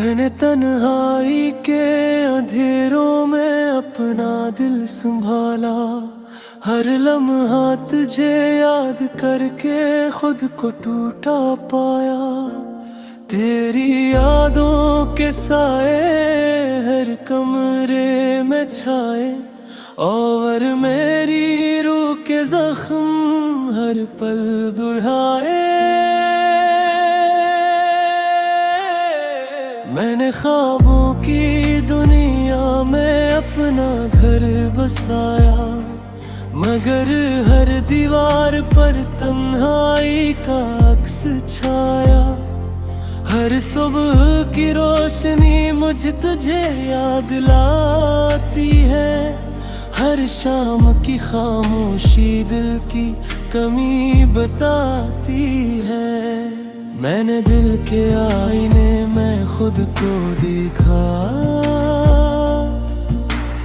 मैंने तन्हाई के अंधेरों में अपना दिल संभाला, हर लम्हा तुझे याद करके खुद को टूटा पाया। तेरी यादों के साए हर कमरे में छाए, और मेरी रूह के जख्म हर पल दुढ़ाए। मैंने ख्वाबों की दुनिया में अपना घर बसाया, मगर हर दीवार पर तन्हाई का अक्स छाया। हर सुबह की रोशनी मुझ तुझे याद दिलाती है, हर शाम की खामोशी दिल की कमी बताती है। मैंने दिल के आईने में खुद को देखा,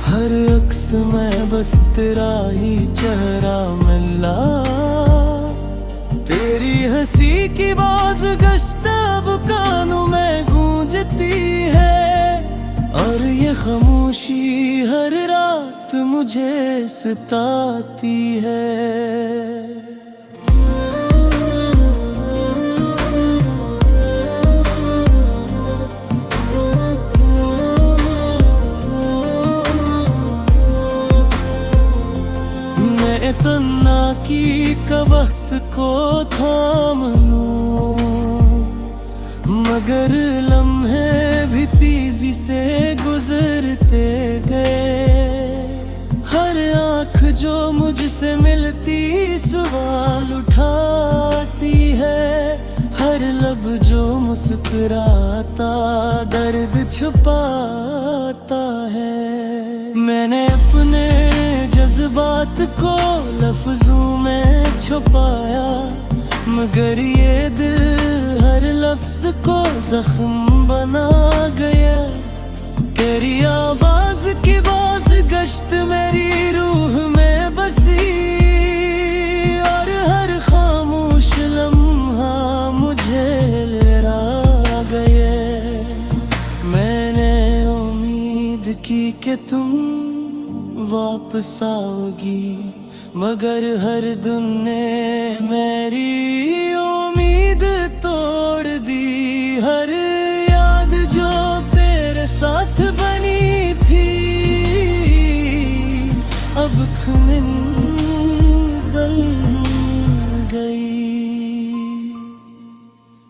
हर अक्स में बस तेरा ही चेहरा मिला। तेरी हंसी की बाज गश्त अब कानों में गूंजती है, और ये खामोशी हर रात मुझे सताती है। तन्ना की का वक्त को थाम लूं, मगर लम्हे भी तेजी से गुजरते गए। हर आँख जो मुझसे मिलती सवाल उठाती है, हर लब जो मुस्कुराता दर्द छुपाता है। मैंने अपने जज्बात को लफ्जों में छुपाया, मगर ये दिल हर लफ्ज को जख्म बना गया। तेरी आवाज की बाज गश्त मेरी रूह में बसी, और हर खामोश लम्हा मुझे लहरा गए। मैंने उम्मीद की कि तुम वापस आओगी, मगर हर दिन ने मेरी उम्मीद तोड़ दी। हर याद जो तेरे साथ बनी थी अब खून बन गई।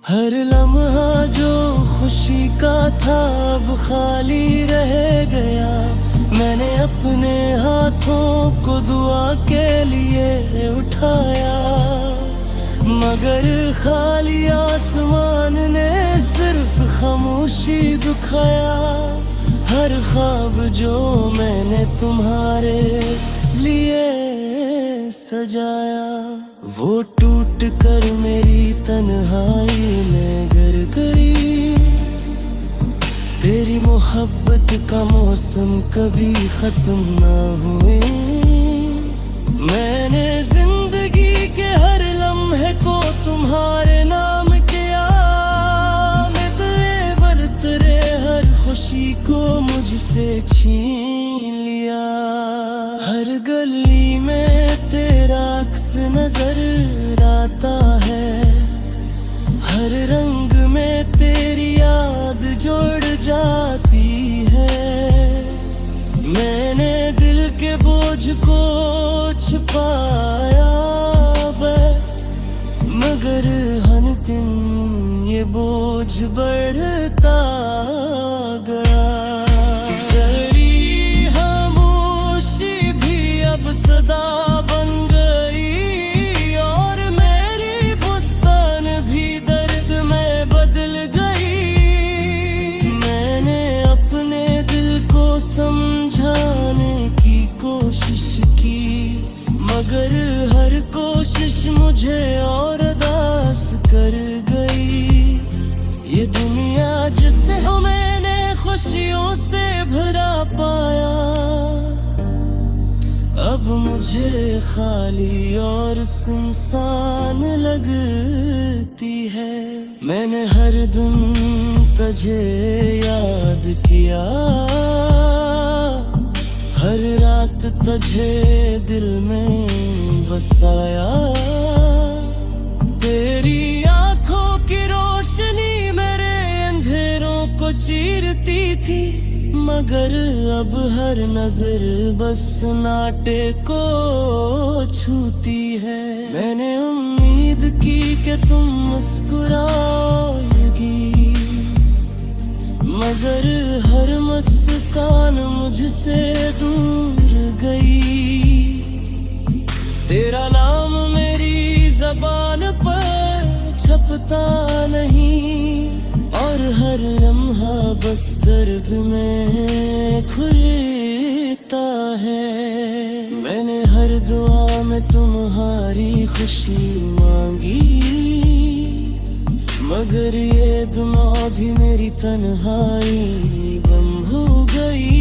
हर लम्हा जो खुशी का था अब खाली रह गया। मैंने अपने हाथों को दुआ के लिए उठाया, मगर खाली आसमान ने सिर्फ खामोशी दिखाया। हर ख्वाब जो मैंने तुम्हारे लिए सजाया, वो टूट कर मेरी तन्हाई में गिर गई। तेरी मोहब्बत का मौसम कभी खत्म ना हुए। मैंने जिंदगी के हर लम्हे को तुम्हारे नाम किया, मैं बरत रे हर खुशी को मुझसे छीन लिया। हर गली में तेरा अक्स नजर आता है, हर रंग में तेरी याद जोड़ जाती है। मैंने दिल के बोझ को छुपाया, मगर हर दिन ये बोझ बढ़ता गया। तेरी खामोशी भी अब सदा बन गई, और मेरी बुस्तान भी दर्द में बदल गई। मैंने अपने दिल को समझाने की कोशिश की, मगर हर कोशिश मुझे और उदास कर गई। ये दुनिया जिससे हमें मुझे खाली और सुनसान लगती है। मैंने हर दिन तुझे याद किया, हर रात तुझे दिल में बसाया। तेरी आंखों की रोशनी मेरे अंधेरों को चीरती थी, मगर अब हर नजर बस नाटे को छूती है। मैंने उम्मीद की कि तुम मुस्कुराओगी, मगर हर मुस्कान मुझसे दूर गई। तेरा नाम मेरी ज़बान पर छपता नहीं, और हर लम्हा बस दर्द में खुलता है। मैंने हर दुआ में तुम्हारी खुशी मांगी, मगर ये दुआ भी मेरी तन्हाई बन हो गई।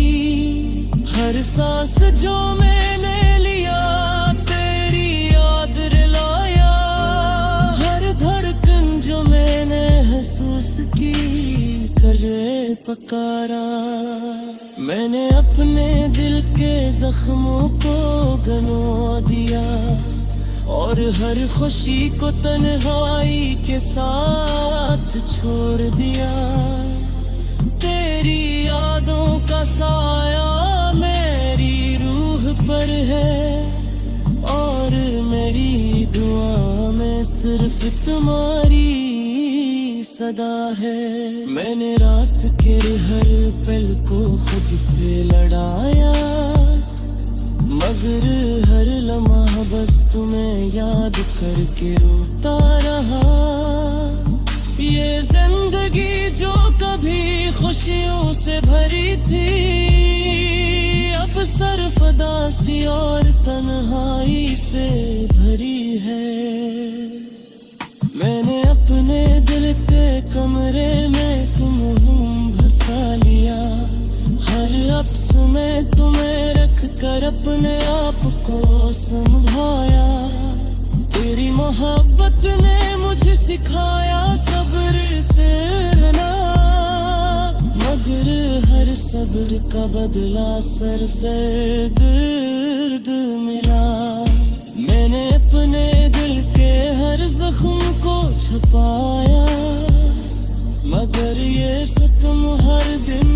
हर सांस जो मैंने लिया तेरी याद रुलाया, हर धड़कन जो मैंने महसूस की करे पकारा। मैंने अपने दिल के जख्मों को गनवा दिया, और हर खुशी को तन्हाई के साथ छोड़ दिया। तेरी यादों का साया मेरी रूह पर है, और मेरी दुआ में सिर्फ तुम्हारी सदा है। मैंने रात के हर पल को खुद से लड़ाया, मगर हर लम्हा बस तुम्हें याद करके रोता रहा। ये जिंदगी जो कभी खुशियों से भरी थी, अब सरफदा सी और तन्हाई से भरी है। मैंने अपने दिल के कमरे में तुम्हें बसा लिया, हर लफ्ज़ में तुम्हें रख कर अपने आप को संभाया। तेरी मोहब्बत ने मुझे सिखाया सब्र करना, मगर हर सब्र का बदला सिर्फ दर्द मिला। मैंने अपने दिल के हर जख्म को छुपाया, मगर ये सितम हर दिन